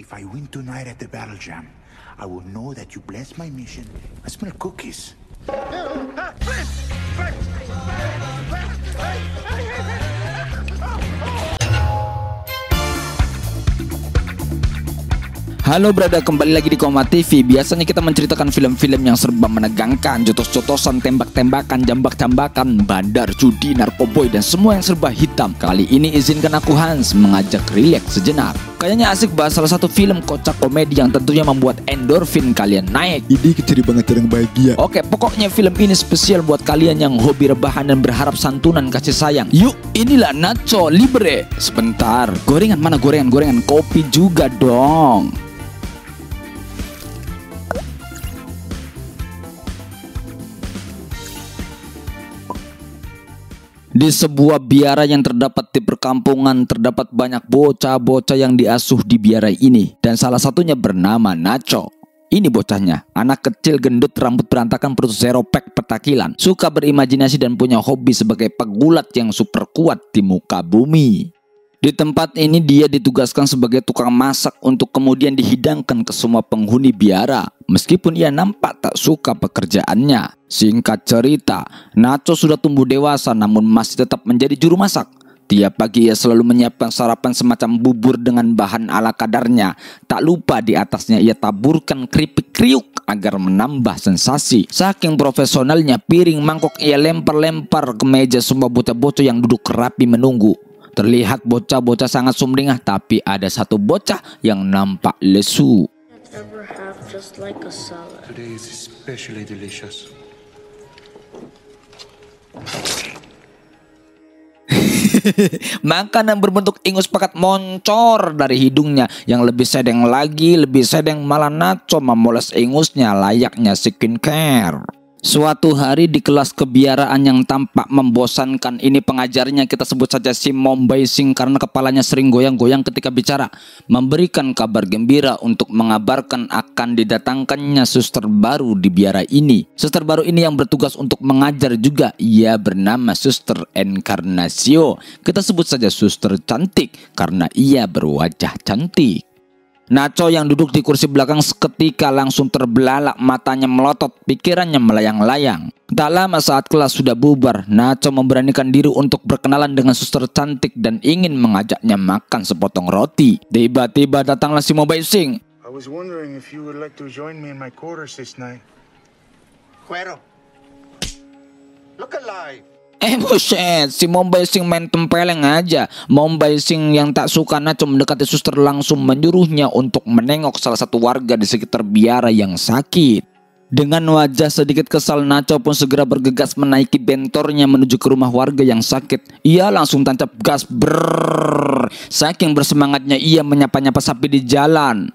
If I win tonight at the battle jam, I will know that you blessed my mission. I smell cookies. Halo brother, kembali lagi di Koma TV. Biasanya kita menceritakan film-film yang serba menegangkan, jotos-jotosan, tembak-tembakan, jambak-jambakan, bandar, judi, narkoboy, dan semua yang serba hitam. Kali ini izinkan aku Hans mengajak rileks sejenak. Kayaknya asik bahas salah satu film kocak komedi yang tentunya membuat endorfin kalian naik. Ini keceri banget orang bahagia. Oke, pokoknya film ini spesial buat kalian yang hobi rebahan dan berharap santunan kasih sayang. Yuk, inilah Nacho Libre. Sebentar, gorengan mana gorengan? Kopi juga dong. Di sebuah biara yang terdapat di perkampungan, terdapat banyak bocah-bocah yang diasuh di biara ini. Dan salah satunya bernama Nacho. Ini bocahnya, anak kecil gendut, rambut berantakan, perut zero pack petakilan. Suka berimajinasi dan punya hobi sebagai pegulat yang super kuat di muka bumi. Di tempat ini dia ditugaskan sebagai tukang masak untuk kemudian dihidangkan ke semua penghuni biara. Meskipun ia nampak tak suka pekerjaannya. Singkat cerita, Nacho sudah tumbuh dewasa namun masih tetap menjadi juru masak. Tiap pagi ia selalu menyiapkan sarapan semacam bubur dengan bahan ala kadarnya. Tak lupa di atasnya ia taburkan keripik kriuk agar menambah sensasi. Saking profesionalnya, piring mangkok ia lempar-lempar ke meja semua bocah-bocah yang duduk rapi menunggu. Terlihat bocah-bocah sangat sumringah, tapi ada satu bocah yang nampak lesu. Today is especially delicious. Makanan berbentuk ingus pekat moncor dari hidungnya. Yang lebih sedeng malah Nacho memoles ingusnya layaknya skincare. Suatu hari di kelas kebiaraan yang tampak membosankan ini, pengajarnya, kita sebut saja si Mombai Sing karena kepalanya sering goyang-goyang ketika bicara, memberikan kabar gembira untuk mengabarkan akan didatangkannya suster baru di biara ini. Suster baru ini yang bertugas untuk mengajar juga. Ia bernama Suster Encarnacio. Kita sebut saja suster cantik karena ia berwajah cantik. Nacho yang duduk di kursi belakang seketika langsung terbelalak, matanya melotot, pikirannya melayang-layang. Tak lama saat kelas sudah bubar, Nacho memberanikan diri untuk berkenalan dengan suster cantik dan ingin mengajaknya makan sepotong roti. Tiba-tiba datanglah si Mombai Sing. I was wondering if you would like to join me in my quarters this night. Cuero. Look alive. Buset, si Mombai Sing main tempeleng aja. Mombai Sing yang tak suka Nacho mendekati suster langsung menyuruhnya untuk menengok salah satu warga di sekitar biara yang sakit. Dengan wajah sedikit kesal, Nacho pun segera bergegas menaiki bentornya menuju ke rumah warga yang sakit. Ia langsung tancap gas, brrrr. Saking bersemangatnya ia menyapa-nyapa sapi di jalan.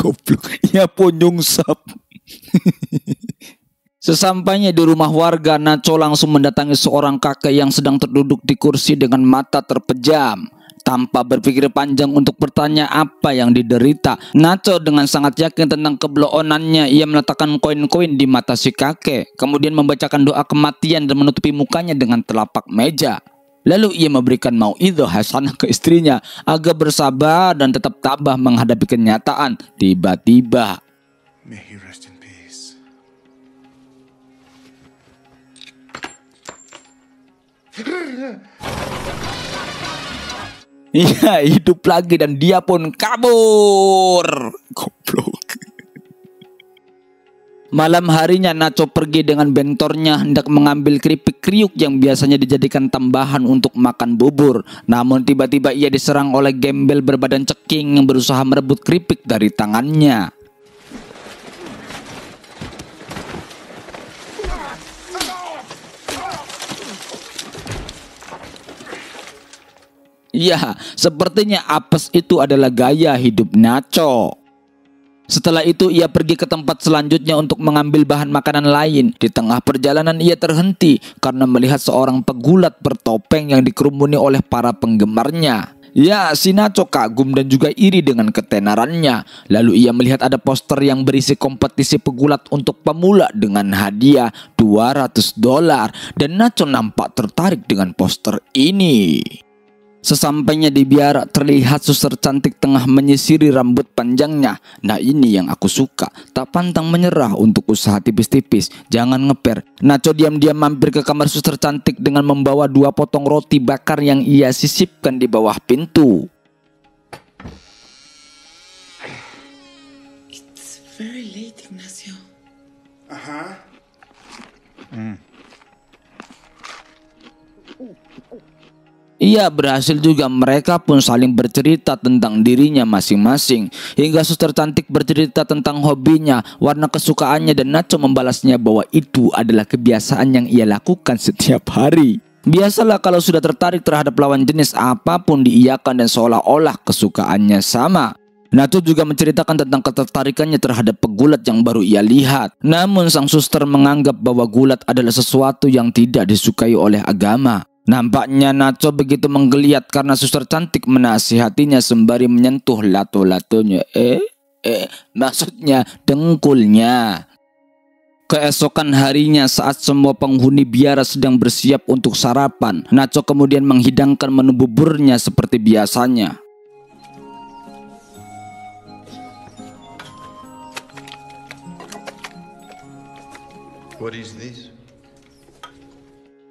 Goblok, ia pun nyungsap. Sesampainya di rumah warga, Nacho langsung mendatangi seorang kakek yang sedang terduduk di kursi dengan mata terpejam. Tanpa berpikir panjang untuk bertanya apa yang diderita, Nacho dengan sangat yakin tentang kebloonannya, ia meletakkan koin-koin di mata si kakek, kemudian membacakan doa kematian dan menutupi mukanya dengan telapak meja. Lalu ia memberikan mauidhah hasanah ke istrinya agar bersabar dan tetap tabah menghadapi kenyataan. Tiba-tiba, May he rest in peace. ia hidup lagi dan dia pun kabur. Goblok. Malam harinya Nacho pergi dengan bentornya hendak mengambil keripik kriuk yang biasanya dijadikan tambahan untuk makan bubur. Namun tiba-tiba ia diserang oleh gembel berbadan ceking yang berusaha merebut keripik dari tangannya. Ya, sepertinya apes itu adalah gaya hidup Nacho. Setelah itu ia pergi ke tempat selanjutnya untuk mengambil bahan makanan lain. Di tengah perjalanan ia terhenti karena melihat seorang pegulat bertopeng yang dikerumuni oleh para penggemarnya. Ya, si Nacho kagum dan juga iri dengan ketenarannya. Lalu ia melihat ada poster yang berisi kompetisi pegulat untuk pemula dengan hadiah $200 dan Nacho nampak tertarik dengan poster ini. Sesampainya di biara, terlihat suster cantik tengah menyisiri rambut panjangnya. Nah, ini yang aku suka. Tak pantang menyerah untuk usaha tipis-tipis. Jangan ngeper. Nacho diam-diam mampir ke kamar suster cantik dengan membawa 2 potong roti bakar yang ia sisipkan di bawah pintu. It's very late, Ignacio. Ia berhasil juga, mereka pun saling bercerita tentang dirinya masing-masing. Hingga suster cantik bercerita tentang hobinya, warna kesukaannya, dan Nacho membalasnya bahwa itu adalah kebiasaan yang ia lakukan setiap hari. Biasalah kalau sudah tertarik terhadap lawan jenis, apapun diiyakan dan seolah-olah kesukaannya sama. Nacho juga menceritakan tentang ketertarikannya terhadap pegulat yang baru ia lihat. Namun sang suster menganggap bahwa gulat adalah sesuatu yang tidak disukai oleh agama. Nampaknya Nacho begitu menggeliat karena suster cantik menasihatinya sembari menyentuh lato-latonya. Maksudnya dengkulnya. Keesokan harinya saat semua penghuni biara sedang bersiap untuk sarapan, Nacho kemudian menghidangkan menu buburnya seperti biasanya. What is this?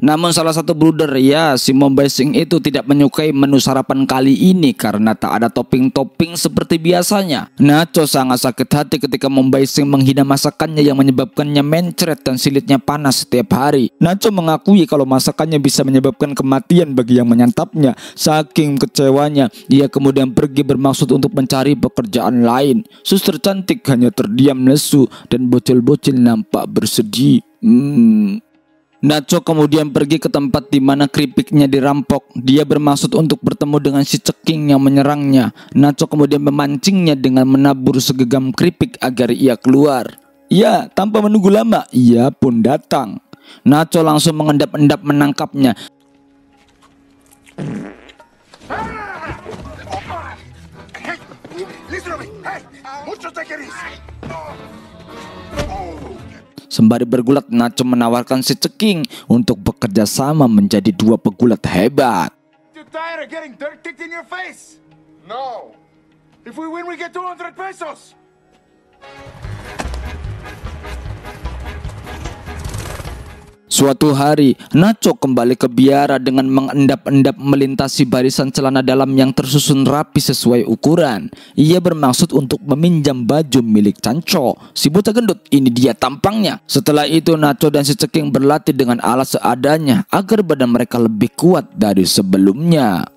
Namun salah satu bruder, ya si Mombaising itu, tidak menyukai menu sarapan kali ini karena tak ada topping-topping seperti biasanya. Nacho sangat sakit hati ketika Mombaising menghina masakannya yang menyebabkannya mencret dan silitnya panas setiap hari. Nacho mengakui kalau masakannya bisa menyebabkan kematian bagi yang menyantapnya. Saking kecewanya, ia kemudian pergi bermaksud untuk mencari pekerjaan lain. Suster cantik hanya terdiam lesu dan bocil-bocil nampak bersedih. Nacho kemudian pergi ke tempat di mana keripiknya dirampok. Dia bermaksud untuk bertemu dengan si ceking yang menyerangnya. Nacho kemudian memancingnya dengan menabur segenggam keripik agar ia keluar. Ya, tanpa menunggu lama, ia pun datang. Nacho langsung mengendap-endap menangkapnya. Sembari bergulat, Nacho menawarkan si ceking untuk bekerja sama menjadi 2 pegulat hebat. You tired of getting dirt kicked in your face? No. If we win, we get 200 pesos. Suatu hari, Nacho kembali ke biara dengan mengendap-endap melintasi barisan celana dalam yang tersusun rapi sesuai ukuran. Ia bermaksud untuk meminjam baju milik Canco. Si bocah gendut ini dia tampangnya. Setelah itu Nacho dan si ceking berlatih dengan alat seadanya agar badan mereka lebih kuat dari sebelumnya.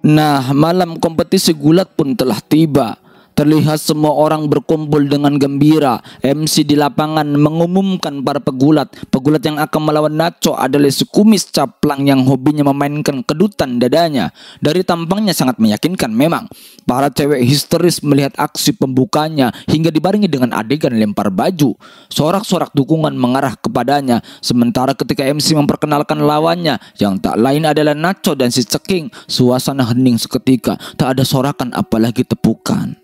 Nah, malam kompetisi gulat pun telah tiba. Terlihat semua orang berkumpul dengan gembira. MC di lapangan mengumumkan para pegulat. Pegulat yang akan melawan Nacho adalah si kumis caplang yang hobinya memainkan kedutan dadanya. Dari tampangnya sangat meyakinkan memang. Para cewek histeris melihat aksi pembukanya hingga dibarengi dengan adegan lempar baju. Sorak-sorak dukungan mengarah kepadanya. Sementara ketika MC memperkenalkan lawannya yang tak lain adalah Nacho dan si ceking, suasana hening seketika. Tak ada sorakan apalagi tepukan.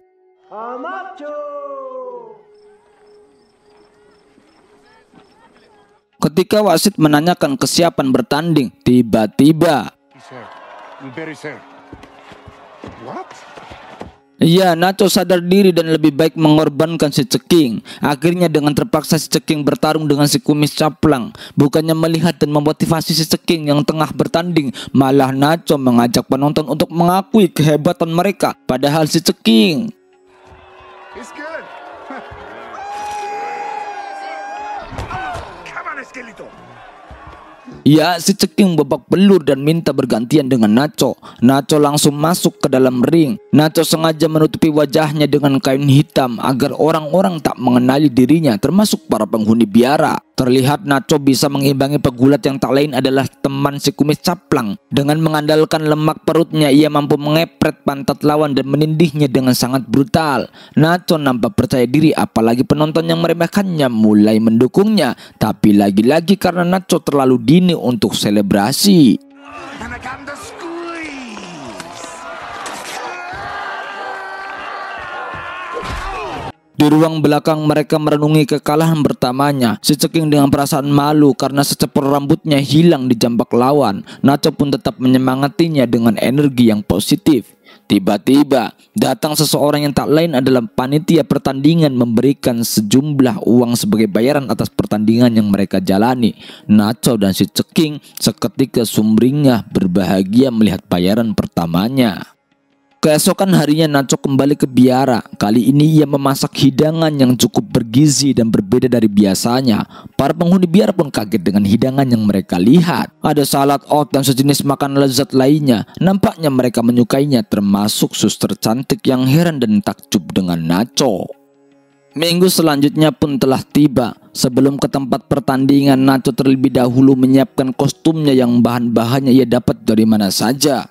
Ketika wasit menanyakan kesiapan bertanding, tiba-tiba ya, Nacho sadar diri dan lebih baik mengorbankan si ceking. Akhirnya dengan terpaksa si ceking bertarung dengan si kumis caplang. Bukannya melihat dan memotivasi si ceking yang tengah bertanding, malah Nacho mengajak penonton untuk mengakui kehebatan mereka. Padahal si ceking ya, si ceking babak belur dan minta bergantian dengan Nacho. Nacho langsung masuk ke dalam ring. Nacho sengaja menutupi wajahnya dengan kain hitam agar orang-orang tak mengenali dirinya, termasuk para penghuni biara. Terlihat Nacho bisa mengimbangi pegulat yang tak lain adalah teman si kumis caplang. Dengan mengandalkan lemak perutnya, ia mampu mengepret pantat lawan dan menindihnya dengan sangat brutal. Nacho nampak percaya diri, apalagi penonton yang meremehkannya mulai mendukungnya. Tapi lagi-lagi karena Nacho terlalu dini untuk selebrasi. Di ruang belakang mereka merenungi kekalahan pertamanya. Si Ceking dengan perasaan malu karena secepur rambutnya hilang di jambak lawan. Nacho pun tetap menyemangatinya dengan energi yang positif. Tiba-tiba datang seseorang yang tak lain adalah panitia pertandingan memberikan sejumlah uang sebagai bayaran atas pertandingan yang mereka jalani. Nacho dan si Ceking seketika sumringah berbahagia melihat bayaran pertamanya. Keesokan harinya Nacho kembali ke biara. Kali ini ia memasak hidangan yang cukup bergizi dan berbeda dari biasanya. Para penghuni biara pun kaget dengan hidangan yang mereka lihat. Ada salad oat dan sejenis makanan lezat lainnya. Nampaknya mereka menyukainya, termasuk suster cantik yang heran dan takjub dengan Nacho. Minggu selanjutnya pun telah tiba. Sebelum ke tempat pertandingan, Nacho terlebih dahulu menyiapkan kostumnya yang bahan-bahannya ia dapat dari mana saja.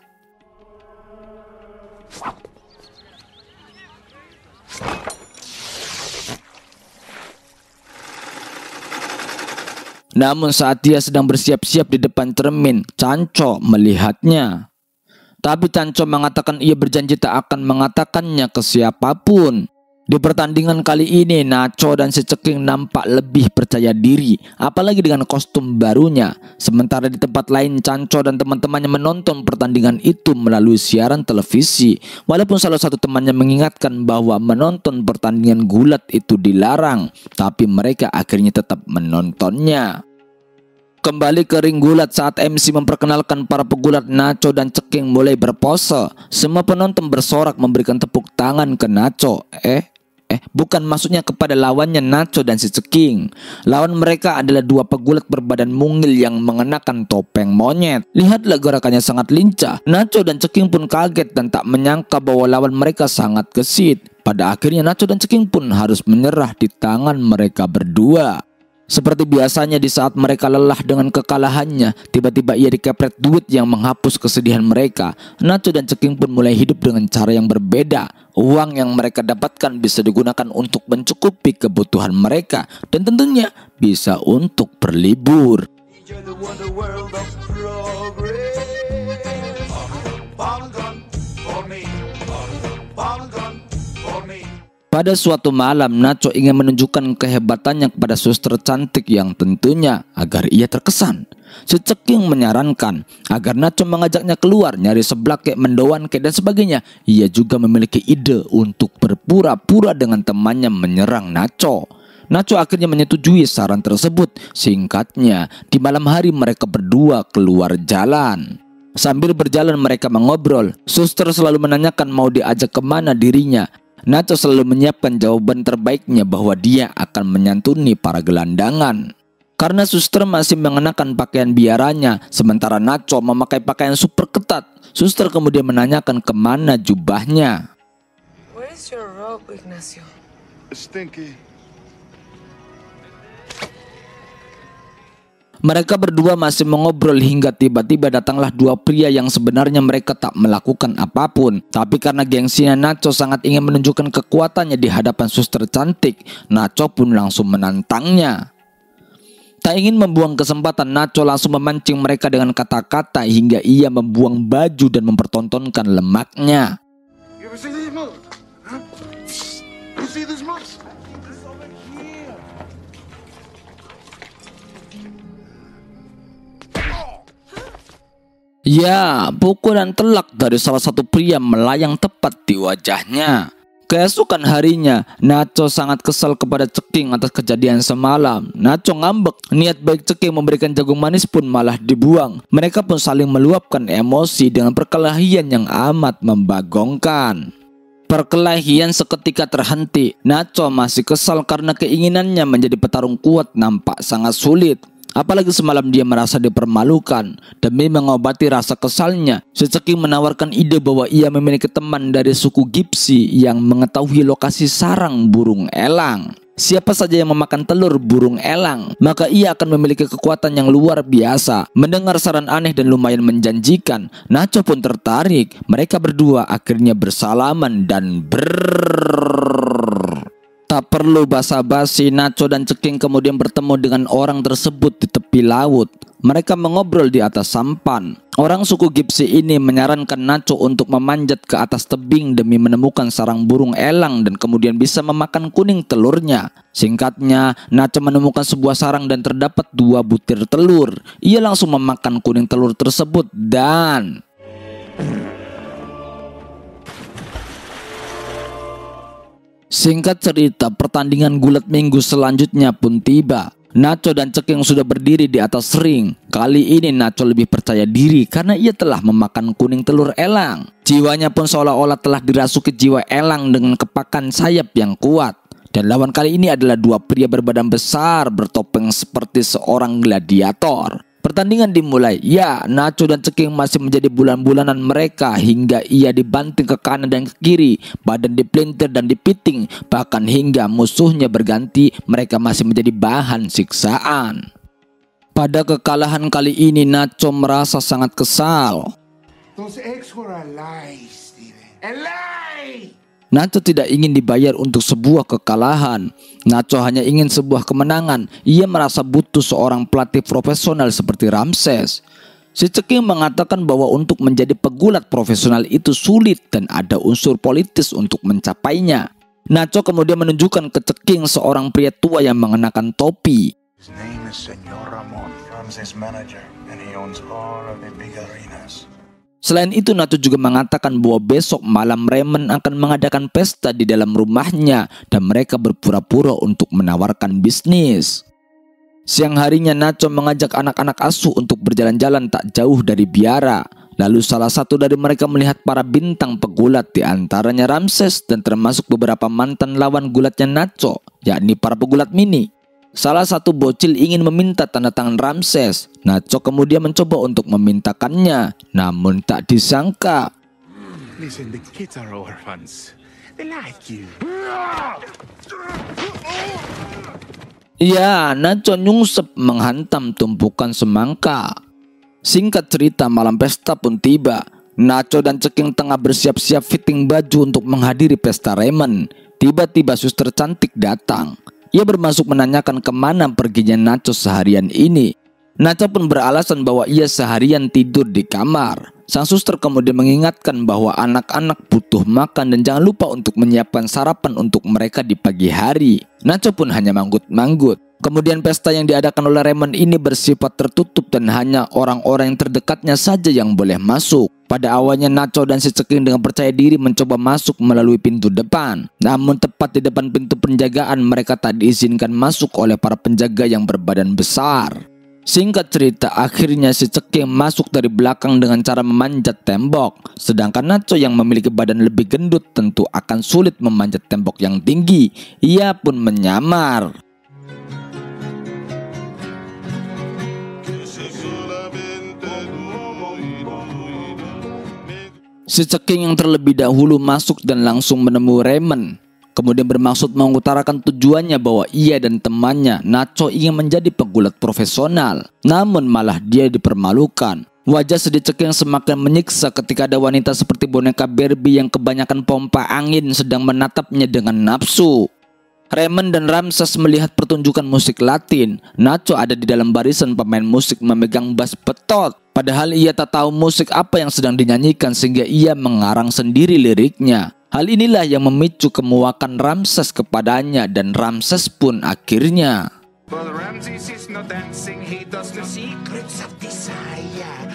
Namun saat dia sedang bersiap-siap di depan cermin, Canco melihatnya. Tapi Canco mengatakan ia berjanji tak akan mengatakannya ke siapapun. Di pertandingan kali ini, Nacho dan si Ceking nampak lebih percaya diri, apalagi dengan kostum barunya. Sementara di tempat lain, Canco dan teman-temannya menonton pertandingan itu melalui siaran televisi. Walaupun salah satu temannya mengingatkan bahwa menonton pertandingan gulat itu dilarang, tapi mereka akhirnya tetap menontonnya. Kembali ke ring gulat, saat MC memperkenalkan para pegulat, Nacho dan Ceking mulai berpose. Semua penonton bersorak memberikan tepuk tangan ke Nacho. Bukan, maksudnya kepada lawannya Nacho dan si Ceking. Lawan mereka adalah dua pegulat berbadan mungil yang mengenakan topeng monyet. Lihatlah gerakannya sangat lincah. Nacho dan Ceking pun kaget dan tak menyangka bahwa lawan mereka sangat gesit. Pada akhirnya Nacho dan Ceking pun harus menyerah di tangan mereka berdua. Seperti biasanya di saat mereka lelah dengan kekalahannya, tiba-tiba ia dikepret duit yang menghapus kesedihan mereka. Nacho dan Ceking pun mulai hidup dengan cara yang berbeda. Uang yang mereka dapatkan bisa digunakan untuk mencukupi kebutuhan mereka dan tentunya bisa untuk berlibur. Pada suatu malam, Nacho ingin menunjukkan kehebatannya kepada suster cantik yang tentunya agar ia terkesan. Si Ceking menyarankan agar Nacho mengajaknya keluar, nyari seblak, mendoan, dan sebagainya. Ia juga memiliki ide untuk berpura-pura dengan temannya menyerang Nacho. Nacho akhirnya menyetujui saran tersebut. Singkatnya, di malam hari mereka berdua keluar jalan. Sambil berjalan mereka mengobrol. Suster selalu menanyakan mau diajak kemana dirinya. Nacho selalu menyiapkan jawaban terbaiknya bahwa dia akan menyantuni para gelandangan. Karena suster masih mengenakan pakaian biaranya, sementara Nacho memakai pakaian super ketat. Suster kemudian menanyakan kemana jubahnya. Where's your robe, Ignacio? Stinky. Mereka berdua masih mengobrol hingga tiba-tiba datanglah dua pria yang sebenarnya mereka tak melakukan apapun. Tapi karena gengsinya Nacho sangat ingin menunjukkan kekuatannya di hadapan suster cantik, Nacho pun langsung menantangnya. Tak ingin membuang kesempatan, Nacho langsung memancing mereka dengan kata-kata hingga ia membuang baju dan mempertontonkan lemaknya. Ya, pukulan telak dari salah satu pria melayang tepat di wajahnya. Keesokan harinya, Nacho sangat kesal kepada Ceking atas kejadian semalam. Nacho ngambek, niat baik Ceking memberikan jagung manis pun malah dibuang. Mereka pun saling meluapkan emosi dengan perkelahian yang amat membagongkan. Perkelahian seketika terhenti. Nacho masih kesal karena keinginannya menjadi petarung kuat nampak sangat sulit. Apalagi semalam dia merasa dipermalukan. Demi mengobati rasa kesalnya, si Ceking menawarkan ide bahwa ia memiliki teman dari suku Gipsi yang mengetahui lokasi sarang burung elang. Siapa saja yang memakan telur burung elang, maka ia akan memiliki kekuatan yang luar biasa. Mendengar saran aneh dan lumayan menjanjikan, Nacho pun tertarik. Mereka berdua akhirnya bersalaman dan tak perlu basa-basi, Nacho dan Ceking kemudian bertemu dengan orang tersebut di tepi laut. Mereka mengobrol di atas sampan. Orang suku Gipsi ini menyarankan Nacho untuk memanjat ke atas tebing demi menemukan sarang burung elang dan kemudian bisa memakan kuning telurnya. Singkatnya, Nacho menemukan sebuah sarang dan terdapat 2 butir telur. Ia langsung memakan kuning telur tersebut dan singkat cerita, pertandingan gulat minggu selanjutnya pun tiba. Nacho dan Ceking sudah berdiri di atas ring. Kali ini Nacho lebih percaya diri karena ia telah memakan kuning telur elang. Jiwanya pun seolah-olah telah dirasuki jiwa elang dengan kepakan sayap yang kuat. Dan lawan kali ini adalah 2 pria berbadan besar bertopeng seperti seorang gladiator. Pertandingan dimulai. Ya, Nacho dan Ceking masih menjadi bulan-bulanan mereka hingga ia dibanting ke kanan dan ke kiri, badan dipelintir dan dipiting, bahkan hingga musuhnya berganti, mereka masih menjadi bahan siksaan. Pada kekalahan kali ini, Nacho merasa sangat kesal. Those eggs were a lie, Steven. A lie! Nacho tidak ingin dibayar untuk sebuah kekalahan. Nacho hanya ingin sebuah kemenangan. Ia merasa butuh seorang pelatih profesional seperti Ramses. Si Ceking mengatakan bahwa untuk menjadi pegulat profesional itu sulit dan ada unsur politis untuk mencapainya. Nacho kemudian menunjukkan ke Ceking seorang pria tua yang mengenakan topi. His name is Senor Ramon, Ramses' manager, and he owns all of the big arenas. Selain itu, Nacho juga mengatakan bahwa besok malam Raymond akan mengadakan pesta di dalam rumahnya dan mereka berpura-pura untuk menawarkan bisnis. Siang harinya, Nacho mengajak anak-anak asuh untuk berjalan-jalan tak jauh dari biara. Lalu salah satu dari mereka melihat para bintang pegulat, di antaranya Ramses dan termasuk beberapa mantan lawan gulatnya Nacho, yakni para pegulat mini. Salah satu bocil ingin meminta tanda tangan Ramses. Nacho kemudian mencoba untuk memintakannya, namun tak disangka. Listen, the kids are orphans. They like you. Ya, Nacho nyungsep menghantam tumpukan semangka. Singkat cerita, malam pesta pun tiba. Nacho dan Ceking tengah bersiap-siap fitting baju untuk menghadiri pesta Raymond. Tiba-tiba suster cantik datang. Ia bermasuk menanyakan kemana perginya Nacho seharian ini. Nacho pun beralasan bahwa ia seharian tidur di kamar. Sang suster kemudian mengingatkan bahwa anak-anak butuh makan dan jangan lupa untuk menyiapkan sarapan untuk mereka di pagi hari. Nacho pun hanya manggut-manggut. Kemudian pesta yang diadakan oleh Raymond ini bersifat tertutup dan hanya orang-orang yang terdekatnya saja yang boleh masuk. Pada awalnya Nacho dan si Ceking dengan percaya diri mencoba masuk melalui pintu depan. Namun tepat di depan pintu penjagaan mereka tak diizinkan masuk oleh para penjaga yang berbadan besar. Singkat cerita, akhirnya si Ceking masuk dari belakang dengan cara memanjat tembok. Sedangkan Nacho yang memiliki badan lebih gendut tentu akan sulit memanjat tembok yang tinggi. Ia pun menyamar. Si Ceking yang terlebih dahulu masuk dan langsung menemui Raymond. Kemudian bermaksud mengutarakan tujuannya bahwa ia dan temannya Nacho ingin menjadi pegulat profesional. Namun malah dia dipermalukan. Wajah sedih Ceking semakin menyiksa ketika ada wanita seperti boneka Barbie yang kebanyakan pompa angin sedang menatapnya dengan nafsu. Raymond dan Ramses melihat pertunjukan musik Latin. Nacho ada di dalam barisan pemain musik memegang bass betot. Padahal ia tak tahu musik apa yang sedang dinyanyikan sehingga ia mengarang sendiri liriknya. Hal inilah yang memicu kemuakan Ramses kepadanya dan Ramses pun akhirnya But Ramses is not dancing, he does the secrets of desire.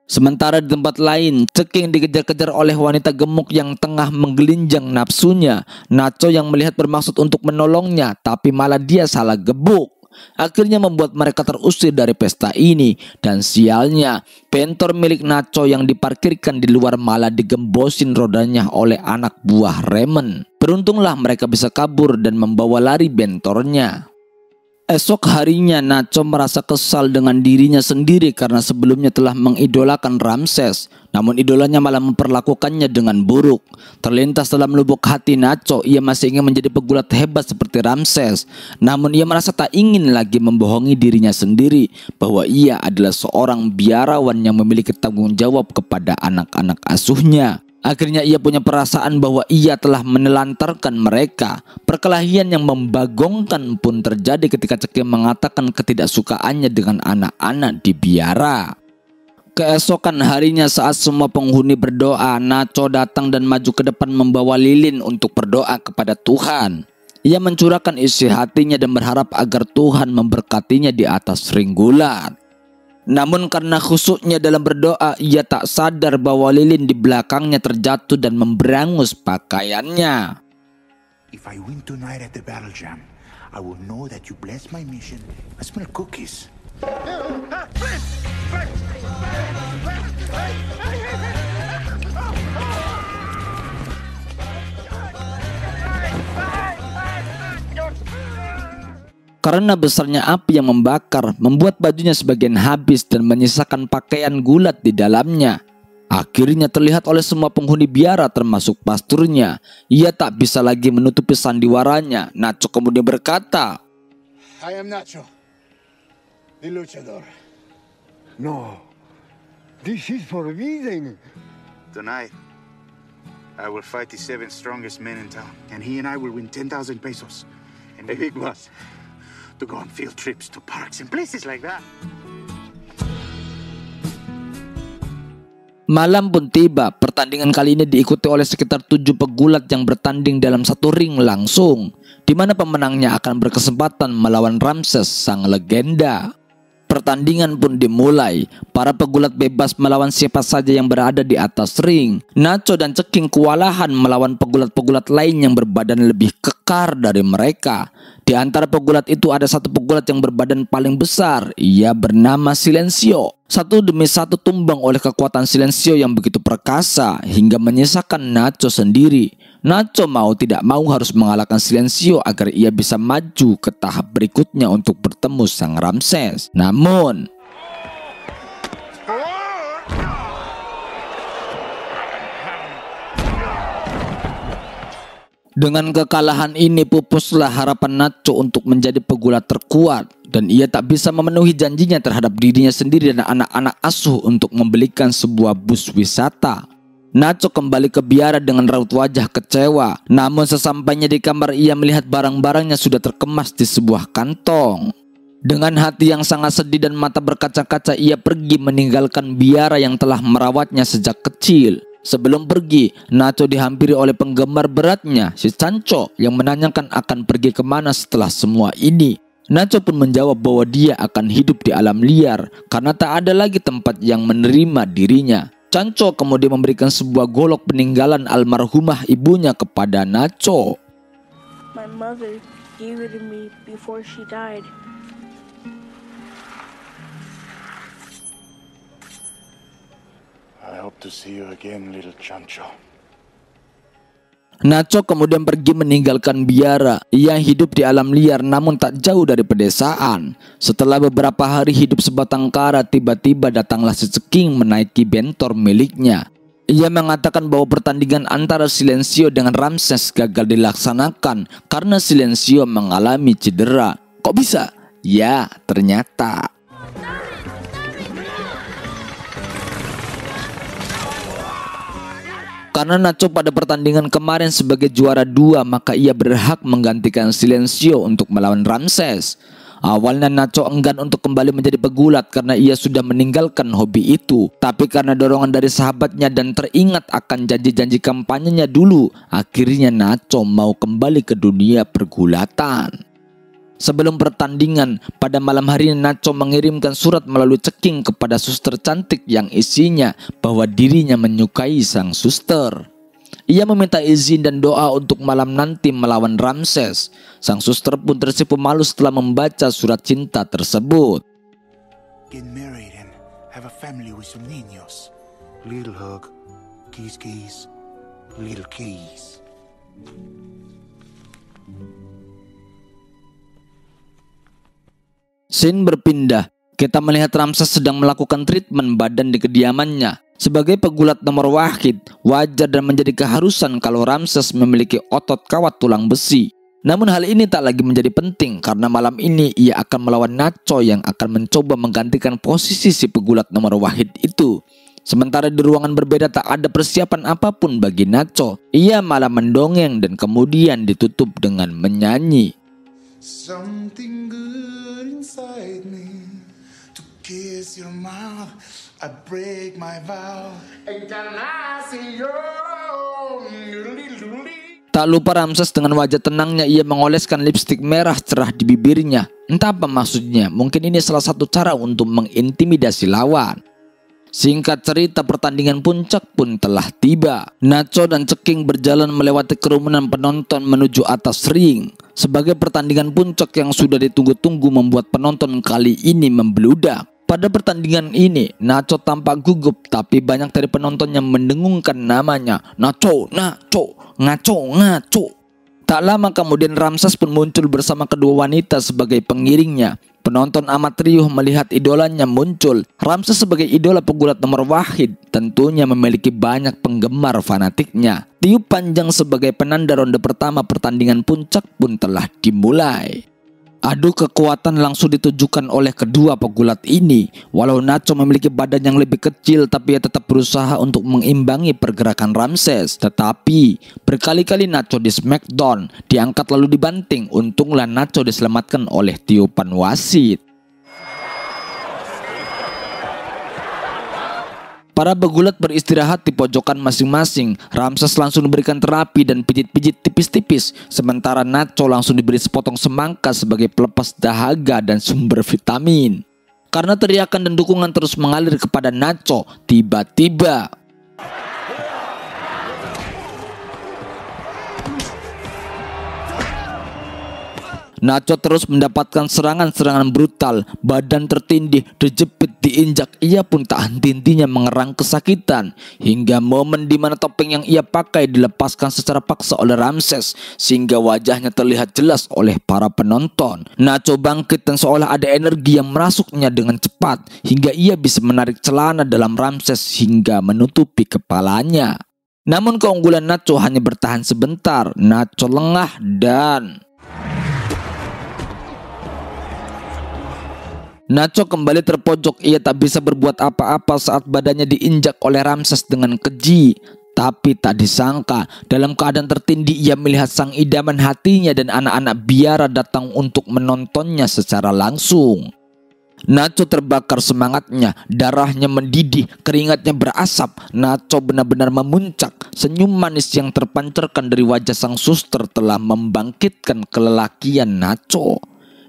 Sementara di tempat lain, Ceking dikejar-kejar oleh wanita gemuk yang tengah menggelinjang nafsunya. Nacho yang melihat bermaksud untuk menolongnya, tapi malah dia salah gebuk. Akhirnya membuat mereka terusir dari pesta ini. Dan sialnya, bentor milik Nacho yang diparkirkan di luar malah digembosin rodanya oleh anak buah Raymond. Beruntunglah mereka bisa kabur dan membawa lari bentornya. Esok harinya Nacho merasa kesal dengan dirinya sendiri karena sebelumnya telah mengidolakan Ramses, namun idolanya malah memperlakukannya dengan buruk. Terlintas dalam lubuk hati Nacho, ia masih ingin menjadi pegulat hebat seperti Ramses, namun ia merasa tak ingin lagi membohongi dirinya sendiri bahwa ia adalah seorang biarawan yang memiliki tanggung jawab kepada anak-anak asuhnya. Akhirnya ia punya perasaan bahwa ia telah menelantarkan mereka. Perkelahian yang membagongkan pun terjadi ketika Ceking mengatakan ketidaksukaannya dengan anak-anak di biara. Keesokan harinya saat semua penghuni berdoa, Nacho datang dan maju ke depan membawa lilin untuk berdoa kepada Tuhan. Ia mencurahkan isi hatinya dan berharap agar Tuhan memberkatinya di atas ring gulat. Namun karena khusyuknya dalam berdoa, ia tak sadar bahwa lilin di belakangnya terjatuh dan memberangus pakaiannya. If I win tonight at the battle jam, I will know that you blessed my mission. I smell cookies. Karena besarnya api yang membakar, membuat bajunya sebagian habis dan menyisakan pakaian gulat di dalamnya. Akhirnya terlihat oleh semua penghuni biara termasuk pasturnya. Ia tak bisa lagi menutupi sandiwaranya. Nacho kemudian berkata, I am Nacho, the luchador. No, this is forbidden. Tonight, I will fight the 7 strongest men in town, and he and I will win 10,000 pesos. And the big ones, to go on field trips to parks and places like that. Malam pun tiba. Pertandingan kali ini diikuti oleh sekitar 7 pegulat yang bertanding dalam satu ring langsung, di mana pemenangnya akan berkesempatan melawan Ramses, sang legenda. Pertandingan pun dimulai. Para pegulat bebas melawan siapa saja yang berada di atas ring. Nacho dan Ceking kewalahan melawan pegulat-pegulat lain yang berbadan lebih kekar dari mereka. Di antara pegulat itu ada satu pegulat yang berbadan paling besar. Ia bernama Silencio. Satu demi satu tumbang oleh kekuatan Silencio yang begitu perkasa hingga menyisakan Nacho sendiri. Nacho mau tidak mau harus mengalahkan Silencio agar ia bisa maju ke tahap berikutnya untuk bertemu sang Ramses. Namun dengan kekalahan ini pupuslah harapan Nacho untuk menjadi pegulat terkuat, dan ia tak bisa memenuhi janjinya terhadap dirinya sendiri dan anak-anak asuh untuk membelikan sebuah bus wisata. Nacho kembali ke biara dengan raut wajah kecewa. Namun sesampainya di kamar, ia melihat barang-barangnya sudah terkemas di sebuah kantong. Dengan hati yang sangat sedih dan mata berkaca-kaca, ia pergi meninggalkan biara yang telah merawatnya sejak kecil. Sebelum pergi, Nacho dihampiri oleh penggemar beratnya, si Sancho, yang menanyakan akan pergi kemana setelah semua ini. Nacho pun menjawab bahwa dia akan hidup di alam liar karena tak ada lagi tempat yang menerima dirinya. Sancho kemudian memberikan sebuah golok peninggalan almarhumah ibunya kepada Nacho. My mother gave it to me before she died. I hope to see you again, little Chancho. Nacho kemudian pergi meninggalkan biara. Ia hidup di alam liar namun tak jauh dari pedesaan. Setelah beberapa hari hidup sebatang kara, tiba-tiba datanglah si Ceking menaiki bentor miliknya. Ia mengatakan bahwa pertandingan antara Silencio dengan Ramses gagal dilaksanakan karena Silencio mengalami cedera. Kok bisa? Ya, ternyata karena Nacho pada pertandingan kemarin sebagai juara 2, maka ia berhak menggantikan Silencio untuk melawan Ramses. Awalnya Nacho enggan untuk kembali menjadi pegulat karena ia sudah meninggalkan hobi itu. Tapi karena dorongan dari sahabatnya dan teringat akan janji-janji kampanyenya dulu, akhirnya Nacho mau kembali ke dunia pergulatan. Sebelum pertandingan, pada malam hari Nacho mengirimkan surat melalui Ceking kepada suster cantik yang isinya bahwa dirinya menyukai sang suster. Ia meminta izin dan doa untuk malam nanti melawan Ramses. Sang suster pun tersipu malu setelah membaca surat cinta tersebut. Get married and have a family with some niños. Little hug, kiss kiss, little kiss. Scene berpindah. Kita melihat Ramses sedang melakukan treatment badan di kediamannya. Sebagai pegulat nomor wahid, wajar dan menjadi keharusan kalau Ramses memiliki otot kawat tulang besi. Namun hal ini tak lagi menjadi penting karena malam ini ia akan melawan Nacho yang akan mencoba menggantikan posisi si pegulat nomor wahid itu. Sementara di ruangan berbeda tak ada persiapan apapun bagi Nacho. Ia malah mendongeng dan kemudian ditutup dengan menyanyi. Something good inside me to kiss your mouth. I break my vow. Tak lupa Ramses dengan wajah tenangnya ia mengoleskan lipstik merah cerah di bibirnya. Entah apa maksudnya, mungkin ini salah satu cara untuk mengintimidasi lawan. Singkat cerita, pertandingan puncak pun telah tiba. Nacho dan Ceking berjalan melewati kerumunan penonton menuju atas ring. Sebagai pertandingan puncak yang sudah ditunggu-tunggu membuat penonton kali ini membludak. Pada pertandingan ini, Nacho tampak gugup, tapi banyak dari penonton yang mendengungkan namanya. Nacho, Nacho, Nacho, Nacho. Tak lama kemudian Ramses pun muncul bersama kedua wanita sebagai pengiringnya. Penonton amat riuh melihat idolanya muncul. Ramses sebagai idola pegulat nomor wahid tentunya memiliki banyak penggemar fanatiknya. Tiup panjang sebagai penanda ronde pertama pertandingan puncak pun telah dimulai. Adu kekuatan langsung ditujukan oleh kedua pegulat ini. Walau Nacho memiliki badan yang lebih kecil, tapi ia tetap berusaha untuk mengimbangi pergerakan Ramses. Tetapi berkali-kali Nacho di smackdown, diangkat lalu dibanting. Untunglah Nacho diselamatkan oleh tiupan wasit. Para pegulat beristirahat di pojokan masing-masing. Ramses langsung diberikan terapi dan pijit-pijit tipis-tipis. Sementara Nacho langsung diberi sepotong semangka sebagai pelepas dahaga dan sumber vitamin. Karena teriakan dan dukungan terus mengalir kepada Nacho, tiba-tiba Nacho terus mendapatkan serangan-serangan brutal. Badan tertindih, terjepit, diinjak. Ia pun tak henti-hentinya mengerang kesakitan. Hingga momen di mana topeng yang ia pakai dilepaskan secara paksa oleh Ramses, sehingga wajahnya terlihat jelas oleh para penonton. Nacho bangkit dan seolah ada energi yang merasuknya dengan cepat, hingga ia bisa menarik celana dalam Ramses hingga menutupi kepalanya. Namun keunggulan Nacho hanya bertahan sebentar. Nacho lengah dan Nacho kembali terpojok. Ia tak bisa berbuat apa-apa saat badannya diinjak oleh Ramses dengan keji. Tapi tak disangka, dalam keadaan tertindih ia melihat sang idaman hatinya dan anak-anak biara datang untuk menontonnya secara langsung. Nacho terbakar semangatnya, darahnya mendidih, keringatnya berasap. Nacho benar-benar memuncak. Senyum manis yang terpancarkan dari wajah sang suster telah membangkitkan kelelakian Nacho.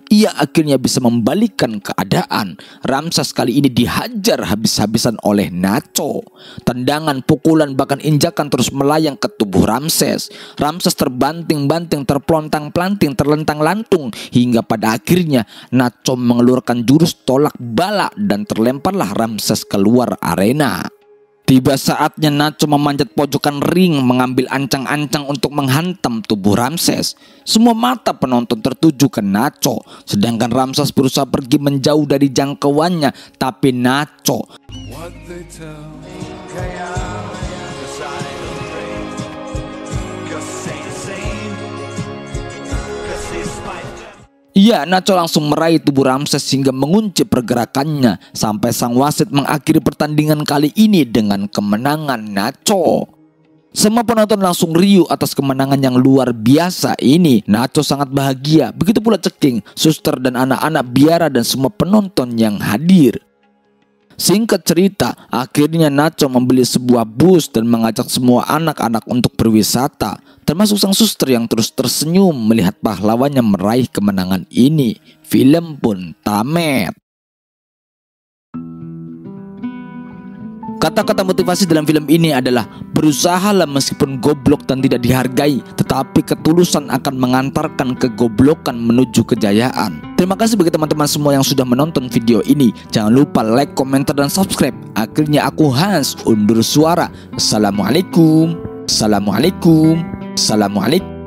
Ia akhirnya bisa membalikkan keadaan. Ramses kali ini dihajar habis-habisan oleh Nacho. Tendangan, pukulan, bahkan injakan terus melayang ke tubuh Ramses. Ramses terbanting-banting, terpelontang-pelanting, terlentang-lantung, hingga pada akhirnya Nacho mengeluarkan jurus tolak bala dan terlemparlah Ramses keluar arena. Tiba saatnya Nacho memanjat pojokan ring, mengambil ancang-ancang untuk menghantam tubuh Ramses. Semua mata penonton tertuju ke Nacho, sedangkan Ramses berusaha pergi menjauh dari jangkauannya. Tapi Nacho Nacho langsung meraih tubuh Ramses hingga mengunci pergerakannya, sampai sang wasit mengakhiri pertandingan kali ini dengan kemenangan Nacho. Semua penonton langsung riuh atas kemenangan yang luar biasa ini. Nacho sangat bahagia, begitu pula Ceking, suster dan anak-anak biara dan semua penonton yang hadir. Singkat cerita, akhirnya Nacho membeli sebuah bus dan mengajak semua anak-anak untuk berwisata, termasuk sang suster yang terus tersenyum melihat pahlawannya meraih kemenangan ini. Film pun tamat. Kata-kata motivasi dalam film ini adalah berusahalah meskipun goblok dan tidak dihargai, tetapi ketulusan akan mengantarkan kegoblokan menuju kejayaan. Terima kasih bagi teman-teman semua yang sudah menonton video ini. Jangan lupa like, komentar, dan subscribe. Akhirnya aku Hans undur suara. Assalamualaikum. Assalamualaikum. Assalamualaikum.